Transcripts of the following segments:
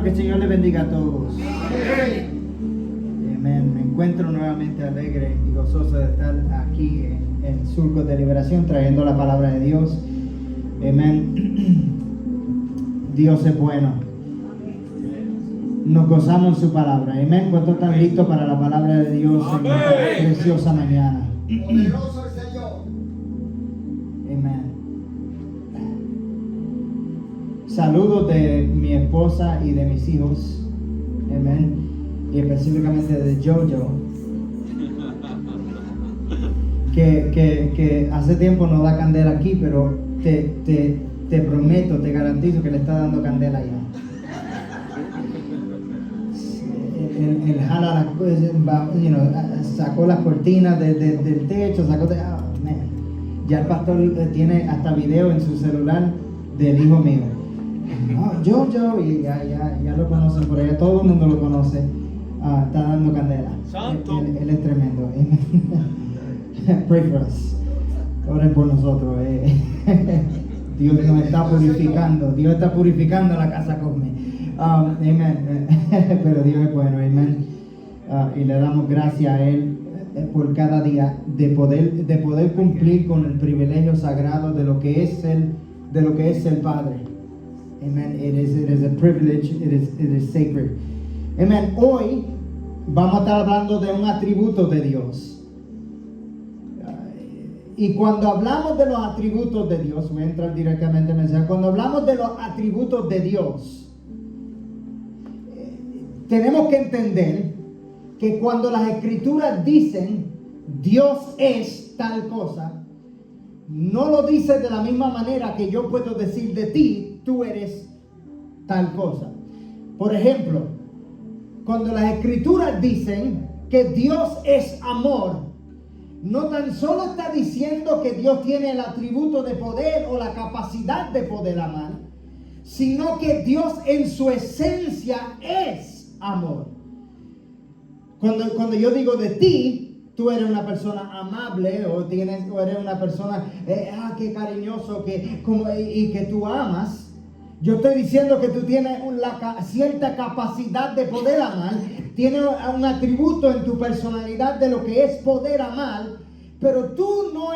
que el Señor les bendiga a todos. Amén. Me encuentro nuevamente alegre y gozoso de estar aquí en Surcos de Liberación trayendo la palabra de Dios. Amén. Dios es bueno. Nos gozamos en su palabra. Amén. ¿Cuántos están listos para la palabra de Dios en esta preciosa mañana? Poderoso el Señor. Amén. Saludos de mi esposa y de mis hijos. Amén. Y específicamente de Jojo. Que hace tiempo no da candela aquí, pero te prometo, te garantizo que le está dando candela ya. Él jala las cosas, sacó las cortinas del techo, ya el pastor tiene hasta video en su celular del hijo mío. Jojo, y ya lo conocen por allá, todo el mundo lo conoce. Está dando candela. Santo. Él es tremendo. Pray for us. Oren por nosotros. Dios nos está purificando. Dios está purificando la casa Cosme. Amen. Pero Dios es bueno. Amen. Y le damos gracias a Él por cada día de poder cumplir con el privilegio sagrado de lo que es el Padre. Amen. It is a privilege. It is sacred. Amen. Hoy vamos a estar hablando de un atributo de Dios. Y cuando hablamos de los atributos de Dios, voy a entrar directamente en el mensaje. Cuando hablamos de los atributos de Dios, tenemos que entender que cuando las escrituras dicen Dios es tal cosa, no lo dice de la misma manera que yo puedo decir de ti, tú eres tal cosa. Por ejemplo, cuando las escrituras dicen que Dios es amor, no tan solo está diciendo que Dios tiene el atributo de poder o la capacidad de poder amar, sino que Dios en su esencia es amor. Cuando yo digo de ti, tú eres una persona amable o eres una persona qué cariñoso y que tú amas. Yo estoy diciendo que tú tienes cierta capacidad de poder amar, tienes un atributo en tu personalidad de lo que es poder amar, pero tú no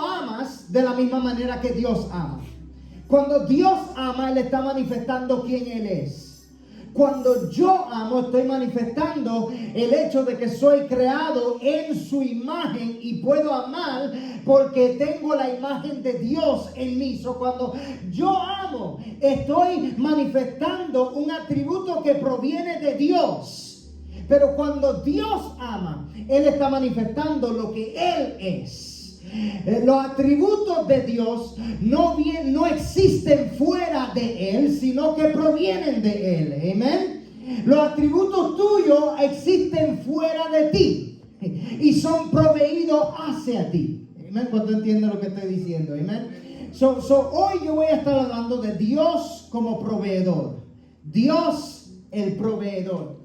amas de la misma manera que Dios ama. Cuando Dios ama, Él está manifestando quién Él es. Cuando yo amo, estoy manifestando el hecho de que soy creado en su imagen y puedo amar porque tengo la imagen de Dios en mí. Cuando yo amo, estoy manifestando un atributo que proviene de Dios. Pero cuando Dios ama, Él está manifestando lo que Él es. Los atributos de Dios no existen fuera de Él, sino que provienen de Él. Amén. Los atributos tuyos existen fuera de ti y son proveídos hacia ti. Amén. ¿Cuánto entienden lo que estoy diciendo? Amén. Hoy yo voy a estar hablando de Dios como proveedor. Dios el proveedor.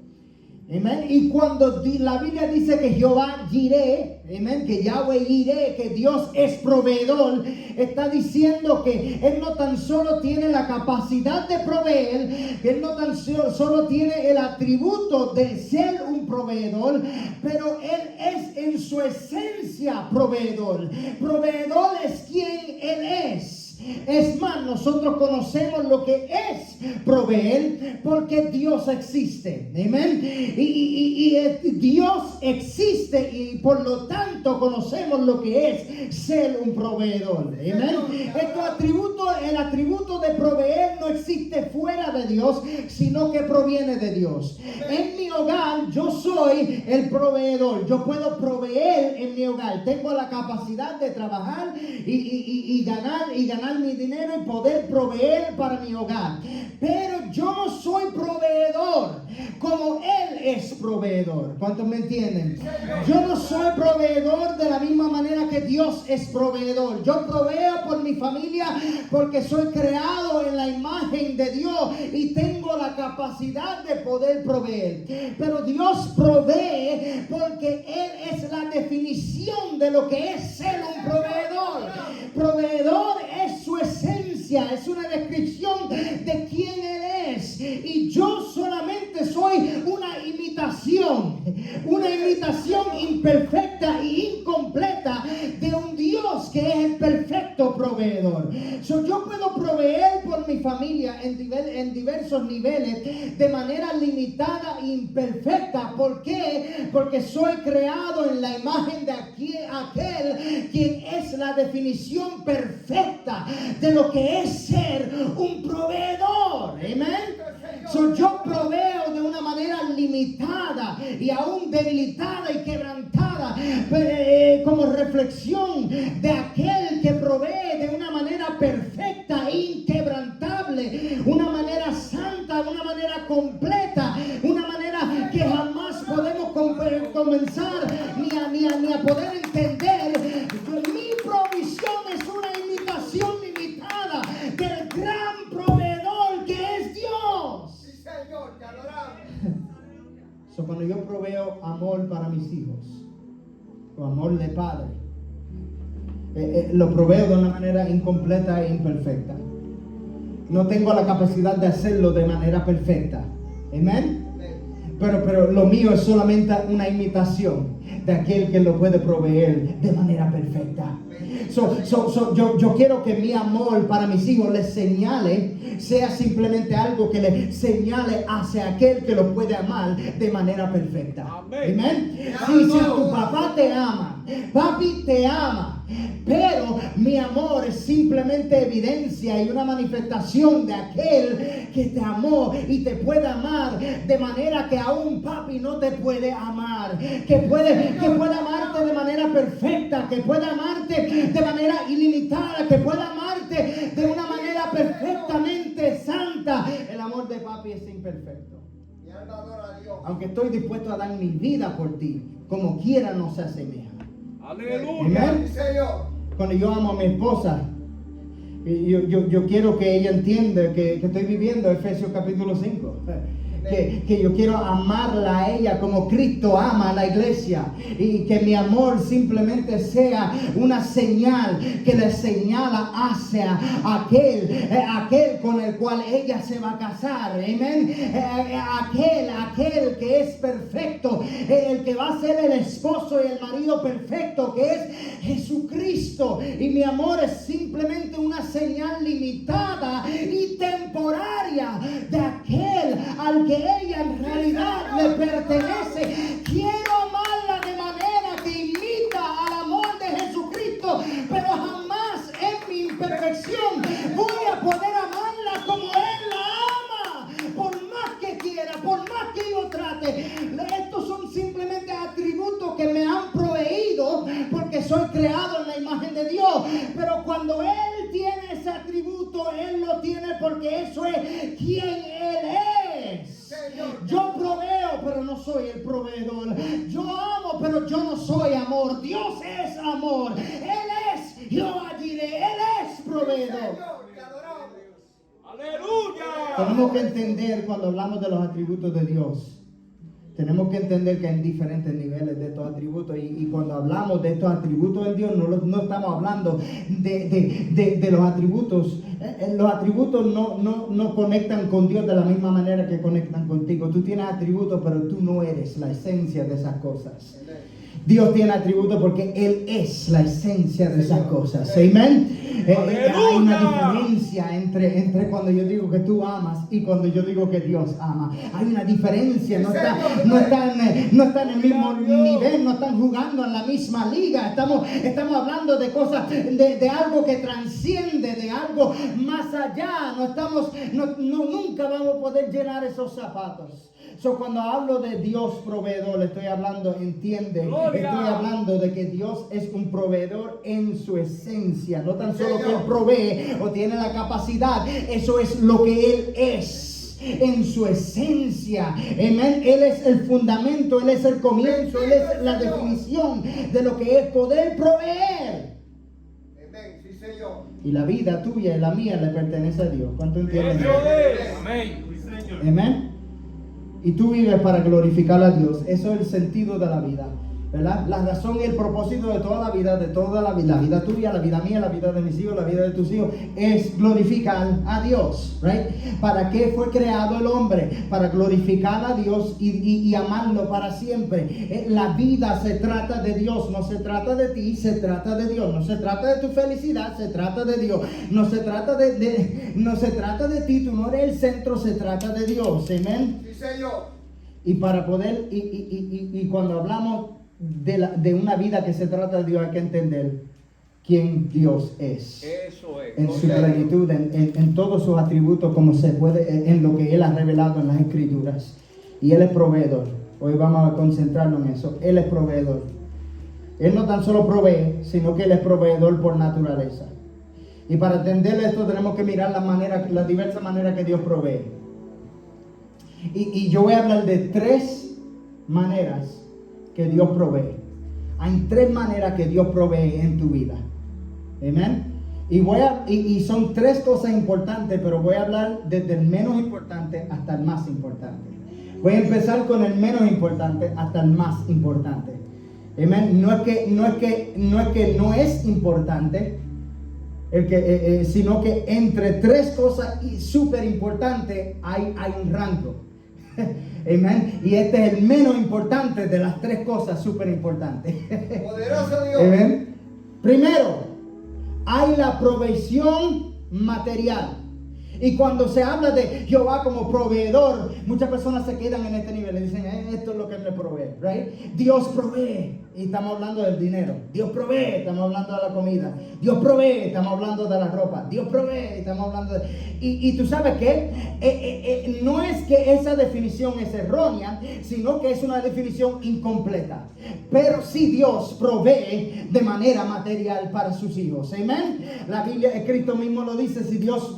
Amén. Y cuando la Biblia dice que Jehová Jireh, amén, que Yahweh Jireh, que Dios es proveedor, está diciendo que Él no tan solo tiene la capacidad de proveer, que Él no tan solo tiene el atributo de ser un proveedor, pero Él es en su esencia proveedor. Proveedor es quien Él es. Es más, nosotros conocemos lo que es proveer porque Dios existe. Amén. Y Dios existe y por lo tanto conocemos lo que es ser un proveedor. Amén. El atributo de proveer no existe fuera de Dios, sino que proviene de Dios. En mi hogar yo soy el proveedor. Yo puedo proveer en mi hogar. Tengo la capacidad de trabajar y ganar mi dinero y poder proveer para mi hogar. Pero yo no soy proveedor como Él es proveedor. ¿Cuántos me entienden? Yo no soy proveedor de la misma manera que Dios es proveedor. Yo proveo por mi familia porque soy creado en la imagen de Dios y tengo la capacidad de poder proveer. Pero Dios provee porque Él es la definición de lo que es ser un proveedor. Proveedor es su esencia, es una descripción de quién Él es. Y imperfecta e incompleta de un Dios que es el perfecto proveedor. Yo puedo proveer por mi familia en diversos niveles de manera limitada e imperfecta. ¿Por qué? Porque soy creado en la imagen de aquel quien es la definición perfecta de lo que es ser un proveedor. Amén. Yo proveo de una manera limitada y aún debilitada y quebrantada, como reflexión de aquel que provee de una manera perfecta, inquebrantable, una manera santa, una manera completa, una manera que jamás podemos comenzar ni a poder entender. Mi provisión es una imitación limitada del gran proveedor que es Dios. Sí, Señor, te adoramos. Cuando yo proveo amor para mis hijos, o amor de padre, lo proveo de una manera incompleta e imperfecta. No tengo la capacidad de hacerlo de manera perfecta. Amén. Pero lo mío es solamente una imitación de aquel que lo puede proveer de manera perfecta. Yo quiero que mi amor para mis hijos les señale, sea simplemente algo que les señale hacia aquel que lo puede amar de manera perfecta. Amén. Si tu papá te ama, papi te ama, pero mi amor es simplemente evidencia y una manifestación de aquel que te amó y te puede amar de manera que aún papi no te puede amar, que puede amarte de manera perfecta, que puede amarte de manera ilimitada, que puede amarte de una manera perfectamente santa. El amor de papi es imperfecto. Aunque estoy dispuesto a dar mi vida por ti, como quiera no se asemeja. Aleluya. Amén. Cuando yo amo a mi esposa, yo quiero que ella entienda que estoy viviendo Efesios capítulo 5. Que yo quiero amarla a ella como Cristo ama a la iglesia, y que mi amor simplemente sea una señal que le señala hacia aquel con el cual ella se va a casar. Amén. Aquel que es perfecto, el que va a ser el esposo y el marido perfecto, que es Jesucristo. Y mi amor es simplemente una señal limitada y temporaria de aquel al que ella en realidad le pertenece. Quiero amarla de manera que imita al amor de Jesucristo, pero jamás en mi imperfección voy a poder amarla como Él la ama. Por más que quiera, por más que yo trate, estos son simplemente atributos que me han proveído porque soy creado en la imagen de Dios. Pero cuando Él tiene ese atributo, Él lo tiene porque eso es quien Él es. Yo proveo, pero no soy el proveedor. Yo amo, pero yo no soy amor. Dios es amor. Él es Jehová Jireh. Él es proveedor. Aleluya. Tenemos que entender, cuando hablamos de los atributos de Dios, tenemos que entender que hay diferentes niveles de estos atributos, y cuando hablamos de estos atributos en Dios no estamos hablando de los atributos. Los atributos no conectan con Dios de la misma manera que conectan contigo. Tú tienes atributos, pero tú no eres la esencia de esas cosas. Dios tiene atributos porque Él es la esencia de esas cosas. Amén. Hay una diferencia entre cuando yo digo que tú amas y cuando yo digo que Dios ama. Hay una diferencia. No están en el mismo nivel, no están jugando en la misma liga. Estamos hablando de cosas, de algo que transciende, de algo más allá. Nunca vamos a poder llenar esos zapatos. Cuando hablo de Dios proveedor, le estoy hablando, entiende, Gloria. estoy hablando de que Dios es un proveedor en su esencia. No tan solo que Él provee o tiene la capacidad, eso es lo que Él es en su esencia. Amén. Él es el fundamento, Él es el comienzo, Él es la definición de lo que es poder proveer. Amén. Sí, Señor. Y la vida tuya y la mía le pertenece a Dios. ¿Cuánto entienden? Eso es. Amén. Sí, Señor. Amén. Y tú vives para glorificar a Dios. Eso es el sentido de la vida. ¿verdad? La razón y el propósito de toda la vida la vida tuya, la vida mía, la vida de mis hijos, la vida de tus hijos, es glorificar a Dios, right? ¿Para qué fue creado el hombre? Para glorificar a Dios y amarlo para siempre. La vida se trata de Dios, no se trata de ti, se trata de Dios. No se trata de tu felicidad, se trata de Dios. No se trata no se trata de ti, tú no eres el centro, se trata de Dios. Amén. Sí, Señor. Y para poder, y cuando hablamos de una vida que se trata de Dios, hay que entender quién Dios es. Eso es. En su plenitud, en todos sus atributos, como se puede, en lo que Él ha revelado en las Escrituras. Y Él es proveedor. Hoy vamos a concentrarnos en eso. Él es proveedor. Él no tan solo provee, sino que Él es proveedor por naturaleza. Y para entender esto tenemos que mirar las diversas maneras que Dios provee. Y yo voy a hablar de 3 maneras que Dios provee. Hay 3 maneras que Dios provee en tu vida. Amén. Y son 3 cosas importantes, pero voy a hablar desde el menos importante hasta el más importante. Voy a empezar con el menos importante hasta el más importante. Amén. No es que no es importante, sino que entre 3 cosas súper importantes hay un rango. Amén. Y este es el menos importante de las 3 cosas súper importantes. Poderoso Dios. Amén. Primero, hay la provisión material. Y cuando se habla de Jehová como proveedor, muchas personas se quedan en este nivel y dicen, esto es lo que Él me provee, right? Dios provee, y estamos hablando del dinero. Dios provee, estamos hablando de la comida. Dios provee, estamos hablando de la ropa. Dios provee, estamos hablando de... Y tú sabes que no es que esa definición es errónea, sino que es una definición incompleta. Pero sí Dios provee de manera material para sus hijos. Amén. La Biblia, Cristo mismo lo dice, si Dios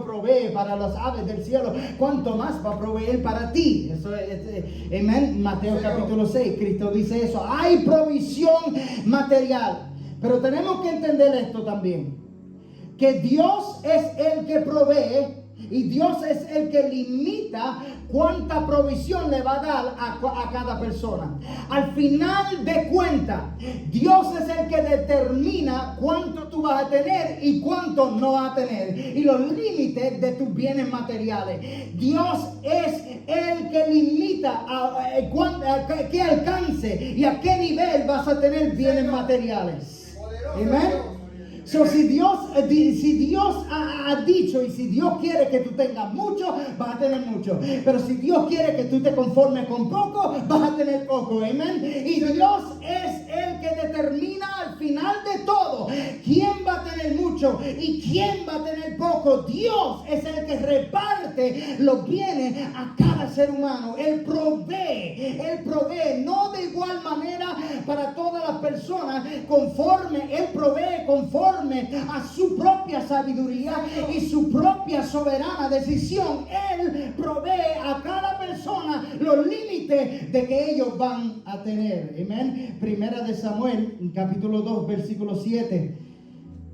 provee para las aves del cielo, ¿cuánto más va a proveer para ti? Eso es, amén. Mateo capítulo 6, Cristo dice eso. Hay provisión material. Pero tenemos que entender esto también, que Dios es el que provee y Dios es el que limita cuánta provisión le va a dar a cada persona. Al final de cuentas, Dios es el que determina cuánto tú vas a tener y cuánto no vas a tener, y los límites de tus bienes materiales. Dios es el que limita a qué alcance y a qué nivel vas a tener bienes materiales. Amén. So, si Dios ha dicho, y si Dios quiere que tú tengas mucho, vas a tener mucho. Pero si Dios quiere que tú te conformes con poco, vas a tener poco. Amén. Y Dios es el que determina al final de todo quién va a tener mucho y quién va a tener poco. Dios es el que reparte los bienes a cada ser humano. Él provee, no de igual manera para todas las personas, Él provee conforme a su propia sabiduría y su propia soberana decisión. Él provee a cada persona los límites de que ellos van a tener. Amén. Primera de Samuel, capítulo 2, versículo 7.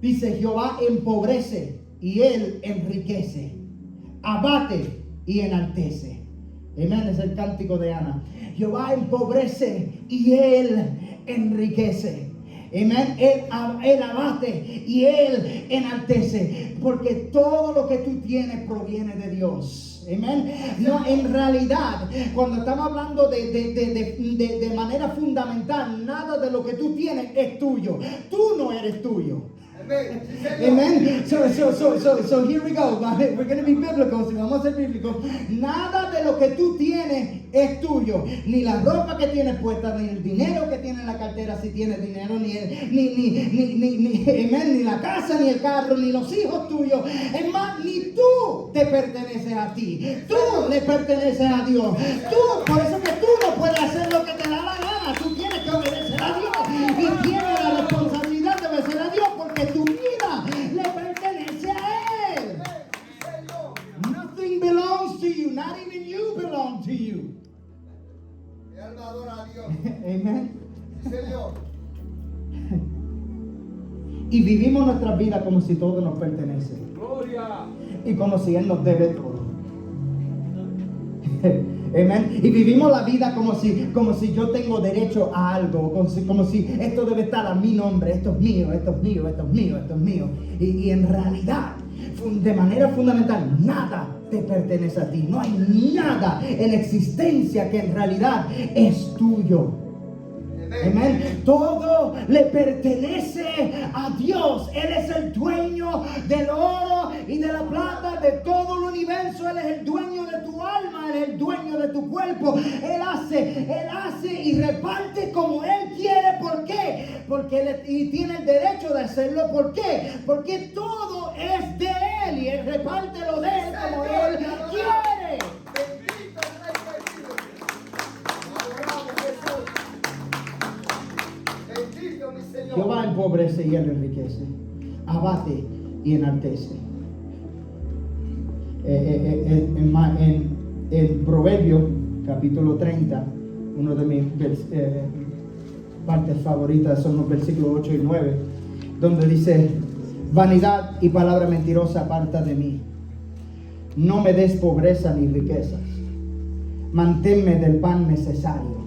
Dice: Jehová empobrece y Él enriquece, abate y enaltece. Amén. Es el cántico de Ana. Jehová empobrece y Él enriquece. Amén. Él abate y Él enaltece, porque todo lo que tú tienes proviene de Dios. Amén. No, en realidad, cuando estamos hablando de manera fundamental, nada de lo que tú tienes es tuyo. Tú no eres tuyo. Amen. So here we go. We're going to be biblical. Si vamos a ser bíblicos, nada de lo que tú tienes es tuyo. Ni la ropa que tienes puesta, ni el dinero que tienes en la cartera, si tienes dinero, ni la casa, ni el carro, ni los hijos tuyos. Es más, ni tú te perteneces a ti. Tú le perteneces a Dios. Por eso que tú no puedes hacer lo que te da la gana. Tú tienes que obedecer a Dios y tienes la responsabilidad de obedecer a Dios, porque tu vida le pertenece a Él. Nothing belongs to you. Not even you belong to you. Mi alma adora a Dios. Amen. Sí, Señor. Y vivimos nuestras vidas como si todo nos pertenece. Gloria. Y como si Él nos debe todo. Amén. Y vivimos la vida como si yo tengo derecho a algo, como si esto debe estar a mi nombre, esto es mío, esto es mío, esto es mío, esto es mío. Y en realidad, de manera fundamental, nada te pertenece a ti. No hay nada en existencia que en realidad es tuyo. Amén. Todo le pertenece a Dios. Él es el dueño del oro y de la plata, de todo el universo. Él es el dueño de tu alma, Él es el dueño de tu cuerpo. Él hace y reparte como Él quiere. ¿Por qué? Porque Él tiene el derecho de hacerlo. ¿Por qué? Porque todo es de Él y Él reparte lo de Él como Él quiere. Bendito Rey Jesús. Adoramos Jesús. Bendito mi Señor. Jehová empobrece y Él enriquece, abate y enaltece. En Proverbio capítulo 30, uno de mis partes favoritas son los versículos 8 y 9, donde dice: vanidad y palabra mentirosa aparta de mí. No me des pobreza ni riquezas. Manténme del pan necesario.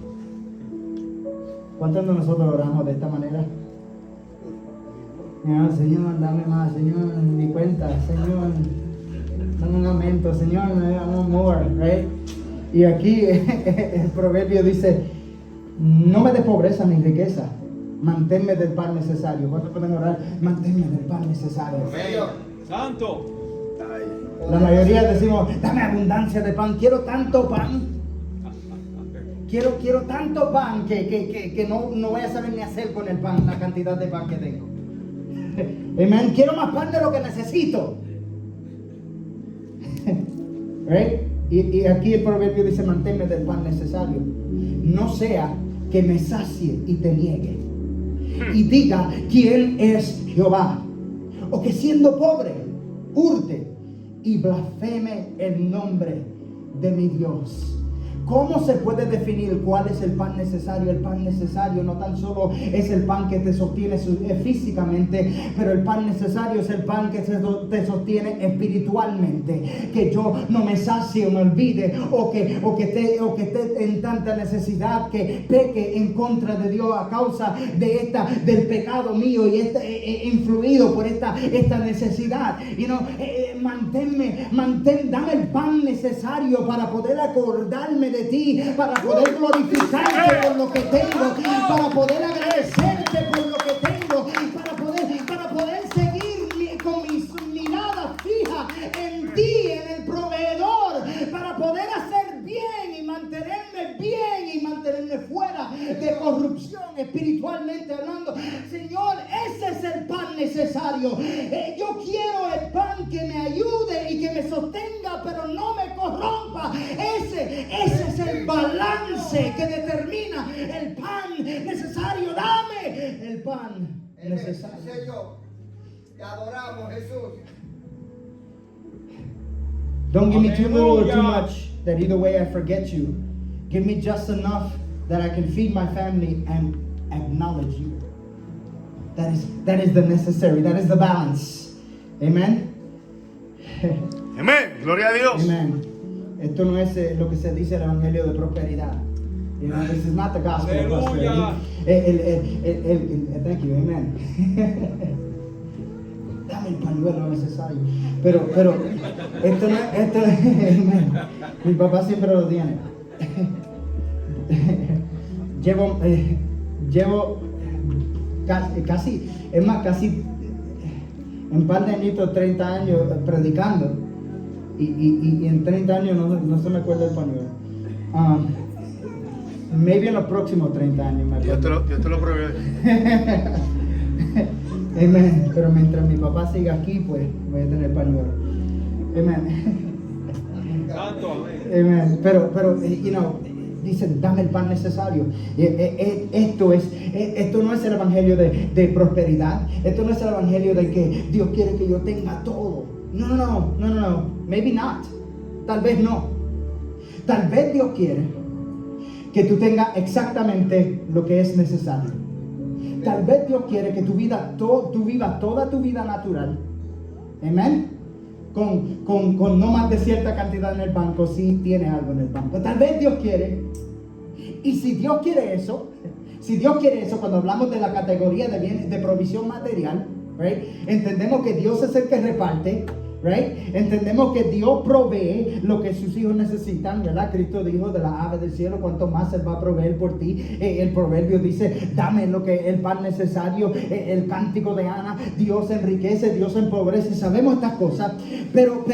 ¿Cuántos de nosotros oramos de esta manera? Señor, dame más. Señor, mi cuenta. Señor, dame un aumento. Señor, I want more, right? Y aquí el proverbio dice: no me des pobreza ni riqueza. Manténme del pan necesario. ¿Cuántos pueden orar? Manténme del pan necesario. Señor. Santo. La mayoría decimos: dame abundancia de pan. Quiero tanto pan. Quiero tanto pan que no voy a saber ni hacer con el pan, la cantidad de pan que tengo. Amén. Quiero más pan de lo que necesito. Right? Y aquí el proverbio dice: manténme del pan necesario. No sea que me sacie y te niegue y diga quién es Jehová, o que siendo pobre hurte y blasfeme el nombre de mi Dios. ¿Cómo se puede definir cuál es el pan necesario? El pan necesario no tan solo es el pan que te sostiene físicamente, pero el pan necesario es el pan que te sostiene espiritualmente. Que yo no me sacie o me olvide o que esté en tanta necesidad que peque en contra de Dios a causa del pecado mío y influido por esta necesidad. Dame el pan necesario para poder acordarme de ti, para poder glorificarte por lo que tengo, para poder agradecerte por lo que tengo, para poder seguir con mis miradas fijas en ti, en el proveedor, para poder hacer bien y mantenerme fuera de corrupción espiritualmente hablando. Señor, ese es el pan necesario. Yo quiero el pan que me ayude y que me sostenga, pero no me corrompa. Ese es el balance que determina el pan necesario. Dame el pan necesario. Señor, te adoramos, Jesús. Don't give me too little or too Hallelujah. much that either way I forget you. Give me just enough that I can feed my family and acknowledge you. That is the necessary. That is the balance. Amen. Amén. Gloria a Dios. Amen. Esto no es lo que se dice el evangelio de prosperidad. You know, this is not the gospel of Aleluya. prosperity. Thank you. Amen. Dame el pañuelo necesario. Pero esto no es. Amen. Mi papá siempre lo tiene. Llevo casi en par de añitos, 30 años predicando y en 30 años no se me acuerda el pañuelo. Maybe en los próximos 30 años me acuerdo. Dios te lo provee. Amen. Pero mientras mi papá siga aquí, pues voy a tener pañuelo. Amen. Santo. Amen. Pero dicen, dame el pan necesario. Esto no es el evangelio de prosperidad. Esto no es el evangelio de que Dios quiere que yo tenga todo. No. Maybe not. Tal vez no. Tal vez Dios quiere que tú tengas exactamente lo que es necesario. Tal vez Dios quiere que tú vivas toda tu vida natural. Amén. con no más de cierta cantidad en el banco, sí tienes algo en el banco. Tal vez Dios quiere. Y si Dios quiere eso, cuando hablamos de la categoría de bien, de provisión material, right? Entendemos que Dios es el que reparte, right? Entendemos que Dios provee lo que sus hijos necesitan, ¿verdad? Cristo dijo de la ave del cielo, cuanto más Él va a proveer por ti. El proverbio dice, dame el pan necesario. El cántico de Ana, Dios enriquece, Dios empobrece. Sabemos estas cosas, pero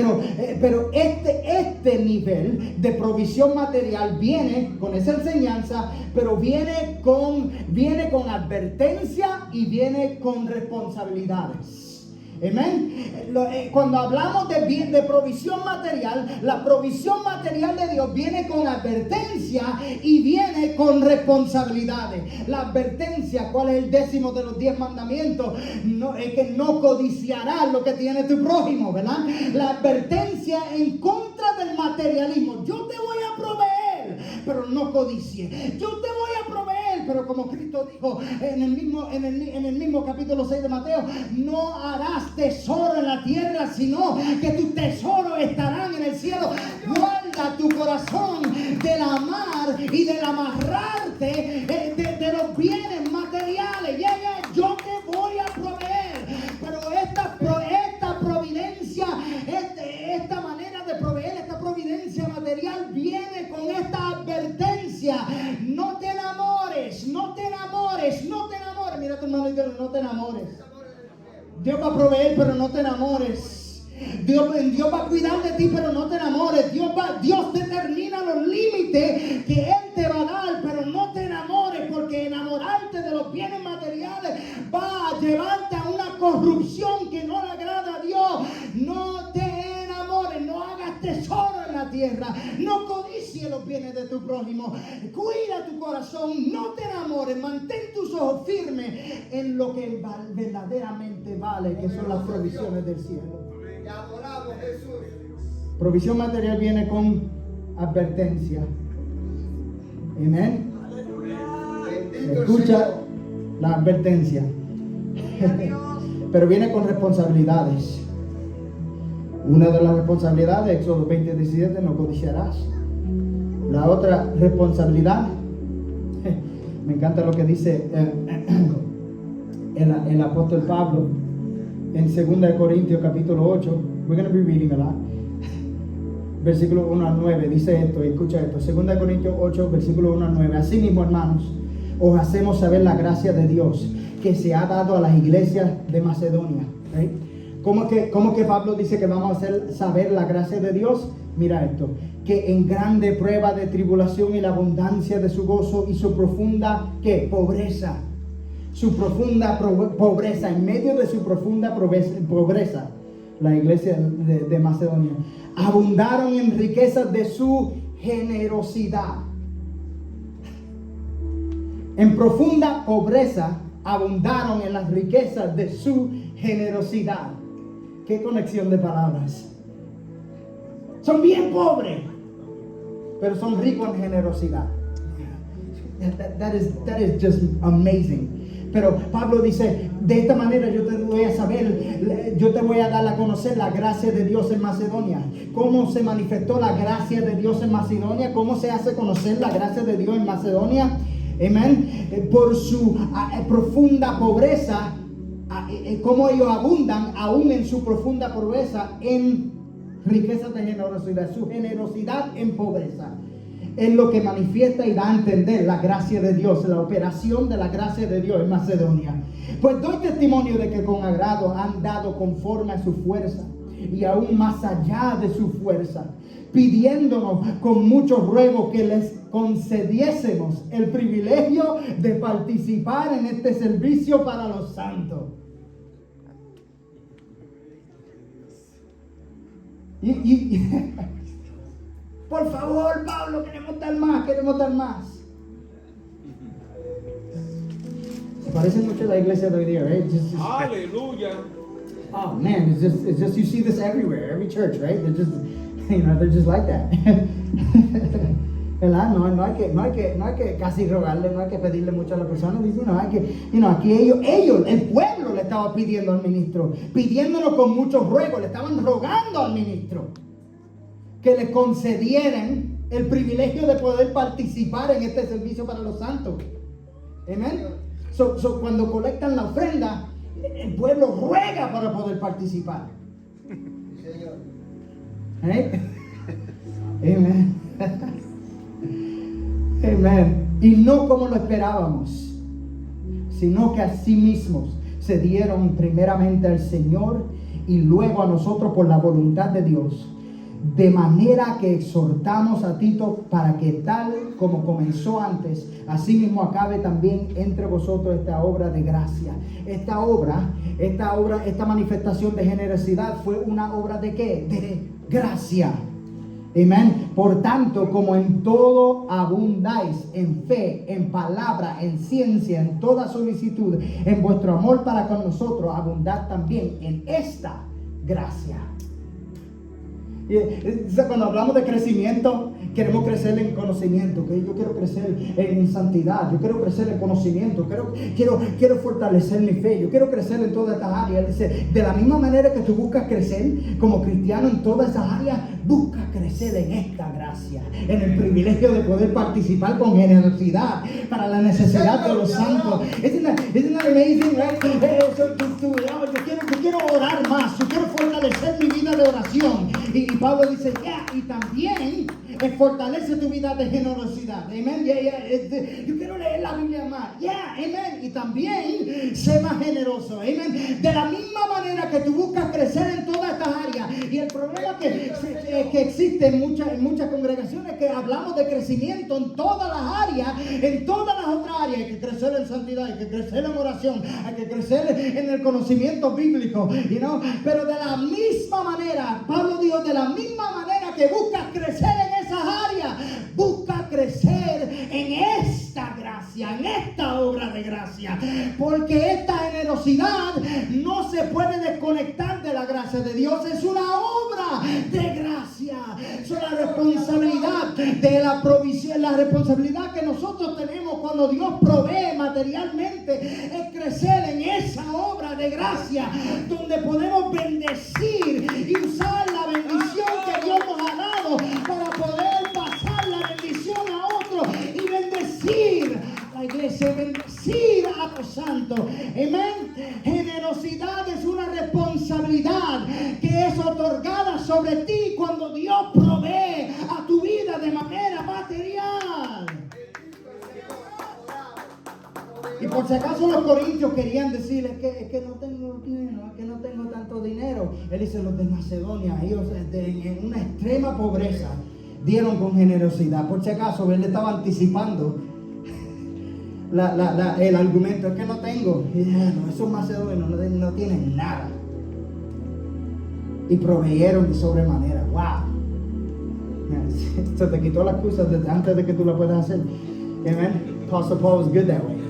este nivel de provisión material viene con esa enseñanza, pero viene con advertencia y viene con responsabilidades. Amén. Cuando hablamos de provisión material, la provisión material de Dios viene con advertencia y viene con responsabilidades. La advertencia, ¿cuál es el 10º de los 10 mandamientos? Es que no codiciarás lo que tiene tu prójimo, ¿verdad? La advertencia en contra del materialismo. Yo te voy a proveer, pero no codicie. Yo te voy a proveer, pero como Cristo dijo en el mismo capítulo 6 de Mateo, no harás tesoro en la tierra, sino que tus tesoros estarán en el cielo. Guarda tu corazón del amar y del amarrarte de los bienes materiales. Yo te voy a proveer, pero esta providencia, esta manera de proveer, esta providencia material viene con esta advertencia: no te enamores, no te enamores, no te enamores. Mira a tu hermano y dile, no te enamores. Dios va a proveer, pero no te enamores. Dios va a cuidar de ti, pero no te enamores. Dios determina los límites que Él te va a dar, pero no te enamores, porque enamorarte de los bienes materiales va a llevarte a una corrupción que no le agrada a Dios. No te enamores, no hagas tesoro en la tierra, no codicies los bienes de tu prójimo. Cuida tu corazón, no te enamores, mantén tus ojos firmes en lo que verdaderamente vale, que son las provisiones del cielo. Te adoramos, Jesús. Provisión material viene con advertencia. Amén. Bendito el Escucha Señor. la advertencia. Pero viene con responsabilidades. Una de las responsabilidades, Éxodo 20:17, no codiciarás. La otra responsabilidad, me encanta lo que dice el apóstol Pablo en 2 Corintios capítulo 8. We're going to be reading a lot. Versículo 1 al 9 dice esto, y escucha esto. 2 Corintios 8, versículo 1 al 9. Asimismo, hermanos, os hacemos saber la gracia de Dios que se ha dado a las iglesias de Macedonia. ¿Right? ¿Cómo que Pablo dice que vamos a hacer saber la gracia de Dios? Mira esto: que en grande prueba de tribulación y la abundancia de su gozo y su profunda pobreza. Su profunda pobreza, en medio de su profunda pobreza, la iglesia de Macedonia abundaron en riquezas de su generosidad. En profunda pobreza abundaron en las riquezas de su generosidad. Qué conexión de palabras. Son bien pobres, pero son ricos en generosidad. That is just amazing. Pero Pablo dice, de esta manera yo te voy a dar a conocer la gracia de Dios en Macedonia. ¿Cómo se manifestó la gracia de Dios en Macedonia? ¿Cómo se hace conocer la gracia de Dios en Macedonia? Amén. Por su profunda pobreza, como ellos abundan aún en su profunda pobreza en riquezas de generosidad. Su generosidad en pobreza es lo que manifiesta y da a entender la gracia de Dios, la operación de la gracia de Dios en Macedonia. Pues doy testimonio de que con agrado han dado conforme a su fuerza y aún más allá de su fuerza, pidiéndonos con mucho ruego que les concediésemos el privilegio de participar en este servicio para los santos. Por favor, Pablo, queremos dar más. Se parece mucho a la iglesia de hoy día, right? Aleluya. Oh man, it's just you see this everywhere, every church, right? They're just like that. ¿verdad? No hay que casi rogarle, no hay que pedirle mucho a la persona. Dice, no hay que, aquí ellos, el pueblo le estaba pidiendo al ministro, pidiéndolo con muchos ruegos, le estaban rogando al ministro que le concedieran el privilegio de poder participar en este servicio para los santos. Amén. So, cuando colectan la ofrenda, el pueblo ruega para poder participar. Señor. ¿Eh? Amén. Amén. Y no como lo esperábamos, sino que a sí mismos se dieron primeramente al Señor y luego a nosotros por la voluntad de Dios. De manera que exhortamos a Tito para que tal como comenzó antes, así mismo acabe también entre vosotros esta obra de gracia. Esta manifestación de generosidad fue una obra ¿de qué? De gracia. Amén. Por tanto, como en todo abundáis, en fe, en palabra, en ciencia, en toda solicitud, en vuestro amor para con nosotros, abundad también en esta gracia. Cuando hablamos de crecimiento, queremos crecer en conocimiento, que yo quiero crecer en santidad, yo quiero crecer en conocimiento, quiero fortalecer mi fe, yo quiero crecer en todas estas áreas. Dice, de la misma manera que tú buscas crecer como cristiano en todas esas áreas, busca crecer en esta gracia, en el privilegio de poder participar con generosidad para la necesidad de los santos. Isn't that amazing, right? Yo quiero orar más, yo quiero fortalecer mi vida de oración. Y Pablo dice, y también fortalece tu vida de generosidad. Amén. Yo quiero leer la Biblia más. Amén. Y también sé más generoso. Amén. De la misma manera que tú buscas crecer en todas estas áreas. Y el problema que existe en muchas congregaciones es que hablamos de crecimiento en todas las áreas, en todas las otras áreas. Hay que crecer en santidad, hay que crecer en oración, hay que crecer en el conocimiento bíblico. Pero de la misma manera, Pablo dijo, de la misma manera que buscas crecer en esas áreas, busca crecer en esta gracia, en esta obra de gracia, porque esta generosidad no se puede desconectar de la gracia de Dios. Es una obra de gracia. Es la responsabilidad de la provisión, la responsabilidad que nosotros tenemos cuando Dios provee materialmente, es crecer en esa obra de gracia donde podemos bendecir y usar la bendición que Dios nos ha dado para poder pasar la bendición a otros y bendecir a la iglesia, bendecir a los santos. Amén. Generosidad es una responsabilidad que es otorgada sobre ti cuando Dios provee a tu vida de manera material. Y por si acaso los corintios querían decir, es que no tengo dinero, es que no tengo tanto dinero. Él dice, los de Macedonia, ellos en una extrema pobreza dieron con generosidad. Por si acaso, él le estaba anticipando el argumento, es que no tengo. Y no, esos macedonios no tienen nada. Y proveyeron de sobremanera. ¡Wow! Se te quitó la excusa desde antes de que tú la puedas hacer. Amen. Apostle Paul was good that way.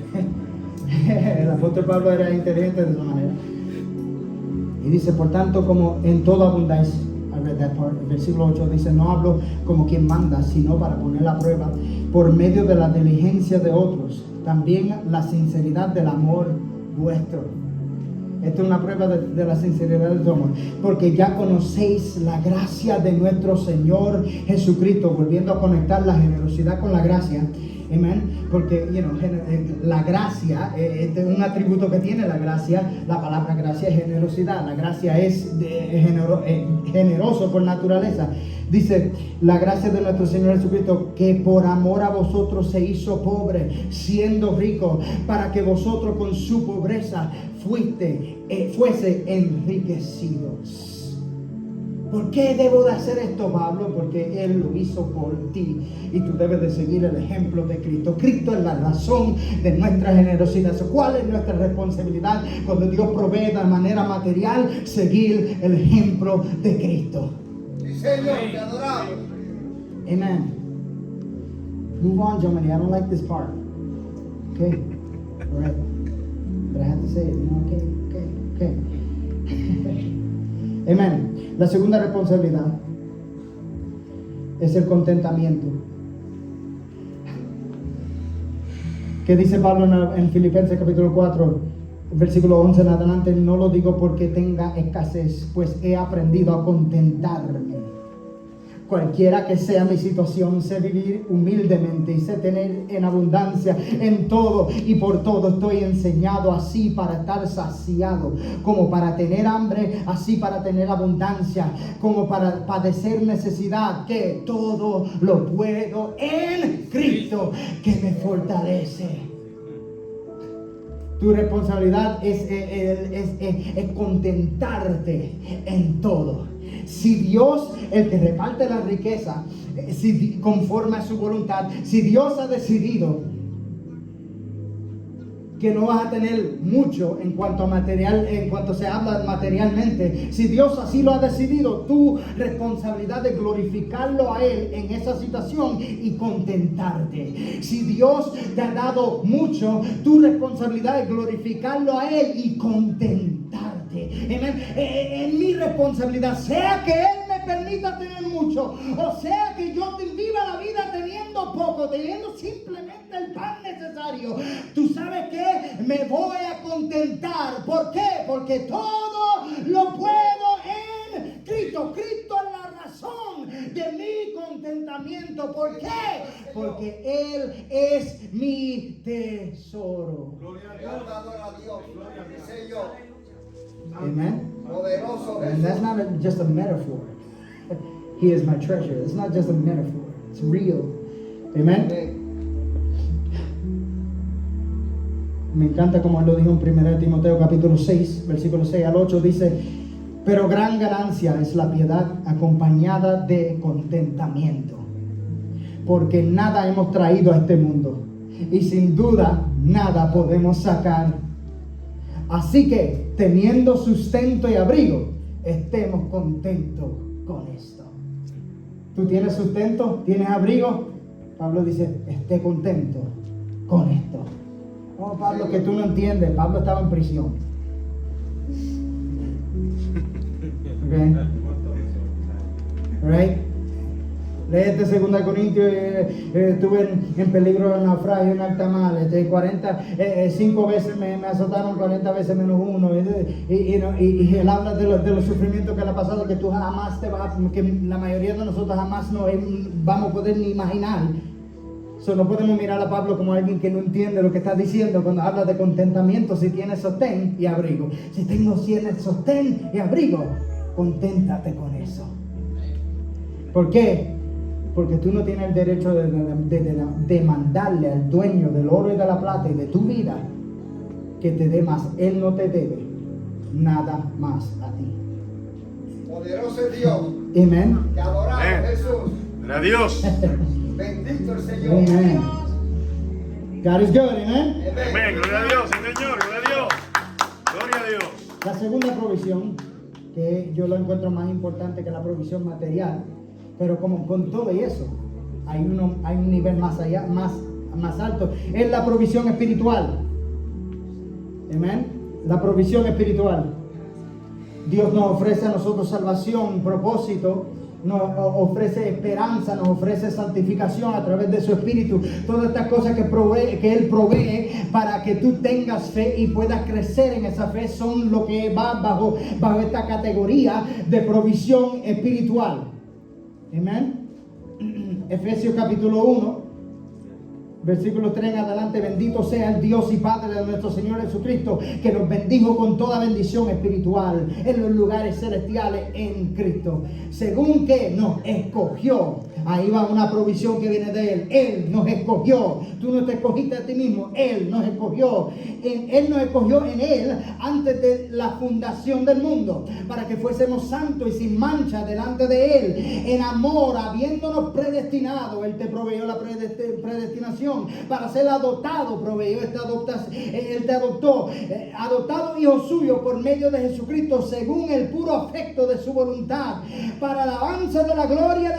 El apóstol Pablo era inteligente de esa manera. Y dice, por tanto, como en todo abundáis, I read that part, el versículo 8 dice, no hablo como quien manda, sino para poner a prueba, por medio de la diligencia de otros, también la sinceridad del amor vuestro. Esta es una prueba de la sinceridad de tu amor, porque ya conocéis la gracia de nuestro Señor Jesucristo, volviendo a conectar la generosidad con la gracia. Amén. Porque la gracia es un atributo que tiene la gracia. La palabra gracia es generosidad. La gracia es generoso por naturaleza. Dice, la gracia de nuestro Señor Jesucristo, que por amor a vosotros se hizo pobre, siendo rico, para que vosotros con su pobreza fuese enriquecidos. ¿Por qué debo de hacer esto, Pablo? Porque Él lo hizo por ti y tú debes de seguir el ejemplo de Cristo. Cristo es la razón de nuestra generosidad. ¿Cuál es nuestra responsabilidad cuando Dios provee de manera material? Seguir el ejemplo de Cristo. Sí, Señor, te adoramos. Amen. Move on, Germany. I don't like this part. Okay? All right. But I have to say it. Okay. Amén. La segunda responsabilidad es el contentamiento. ¿Qué dice Pablo en Filipenses capítulo 4, versículo 11 en adelante? No lo digo porque tenga escasez, pues he aprendido a contentarme. Cualquiera que sea mi situación, sé vivir humildemente y sé tener en abundancia en todo y por todo. Estoy enseñado así para estar saciado, como para tener hambre, así para tener abundancia, como para padecer necesidad, que todo lo puedo en Cristo que me fortalece. Tu responsabilidad es contentarte en todo. Si Dios, el que reparte la riqueza, conforme a su voluntad, si Dios ha decidido que no vas a tener mucho en cuanto a material, en cuanto se habla materialmente, si Dios así lo ha decidido, tu responsabilidad es glorificarlo a Él en esa situación y contentarte. Si Dios te ha dado mucho, tu responsabilidad es glorificarlo a Él y contentarte. Es mi responsabilidad, sea que Él me permita tener mucho, o sea que yo viva la vida teniendo poco, teniendo simplemente el pan necesario. ¿Tú sabes qué? Me voy a contentar. ¿Por qué? Porque todo lo puedo en Cristo. Cristo es la razón de mi contentamiento. ¿Por qué? Porque Él es mi tesoro. Gloria a Dios. Dice yo. Amen. Poderoso And that's not just a metaphor. He is my treasure. It's not just a metaphor. It's real. Amen. Me encanta como él lo dijo en 1 Timoteo capítulo 6, versículo 6 al 8. Dice: pero gran ganancia es la piedad acompañada de contentamiento, porque nada hemos traído a este mundo y sin duda nada podemos sacar. Así que, teniendo sustento y abrigo, estemos contentos con esto. ¿Tú tienes sustento? ¿Tienes abrigo? Pablo dice: esté contento con esto. Oh, Pablo, que tú no entiendes. Pablo estaba en prisión. Okay. Right? Léete 2 Corintios. Estuve en peligro de naufragio en alta mar. 5 veces me azotaron, 40 veces menos uno. Y él habla de los sufrimientos que le ha pasado, que tú jamás que la mayoría de nosotros jamás vamos a poder ni imaginar. No podemos mirar a Pablo como alguien que no entiende lo que está diciendo cuando habla de contentamiento. Si tienes sostén y abrigo, si tienes sostén y abrigo, conténtate con eso. ¿Por qué? Porque tú no tienes el derecho de demandarle al dueño del oro y de la plata y de tu vida que te dé más. Él no te debe nada más a ti. Poderoso es Dios. Amén. Te adoramos, Jesús. Gloria a Dios. Bendito el Señor. Amen. God is good, amen. Amén. Gloria a Dios, sí, Señor. Gloria a Dios. Gloria a Dios. La segunda provisión, que yo lo encuentro más importante que la provisión material, pero como con todo y eso, hay un nivel más allá, más alto, es la provisión espiritual. Amén. La provisión espiritual. Dios nos ofrece a nosotros salvación, propósito, nos ofrece esperanza, nos ofrece santificación a través de su Espíritu. Todas estas cosas que Él provee para que tú tengas fe y puedas crecer en esa fe son lo que va bajo esta categoría de provisión espiritual. Amén. Efesios capítulo 1, versículo 3 en adelante. Bendito sea el Dios y Padre de nuestro Señor Jesucristo, que nos bendijo con toda bendición espiritual en los lugares celestiales en Cristo, según que nos escogió. Ahí va una provisión que viene de Él. Él nos escogió. Tú no te escogiste a ti mismo. Él nos escogió. Él nos escogió en Él antes de la fundación del mundo, para que fuésemos santos y sin mancha delante de Él, en amor, habiéndonos predestinado. Él te proveyó la predestinación para ser adoptado. Proveyó esta adoptación. Él te adoptó, adoptado hijo suyo por medio de Jesucristo, según el puro afecto de su voluntad, para alabanza de la gloria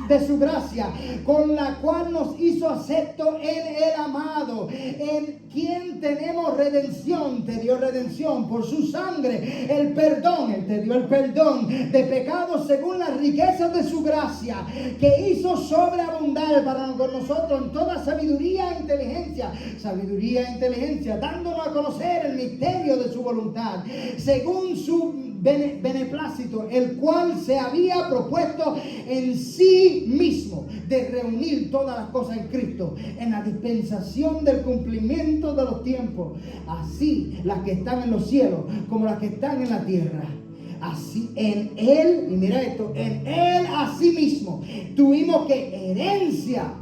de de su gracia, con la cual nos hizo acepto en el amado, en quien tenemos redención. Te dio redención por su sangre, el perdón. Él te dio el perdón de pecados según las riquezas de su gracia, que hizo sobreabundar para con nosotros en toda sabiduría e inteligencia. Sabiduría e inteligencia, dándonos a conocer el misterio de su voluntad, según su beneplácito, el cual se había propuesto en sí mismo de reunir todas las cosas en Cristo, en la dispensación del cumplimiento de los tiempos, así las que están en los cielos como las que están en la tierra. Así en Él, y mira esto, en Él asimismo tuvimos que herencia,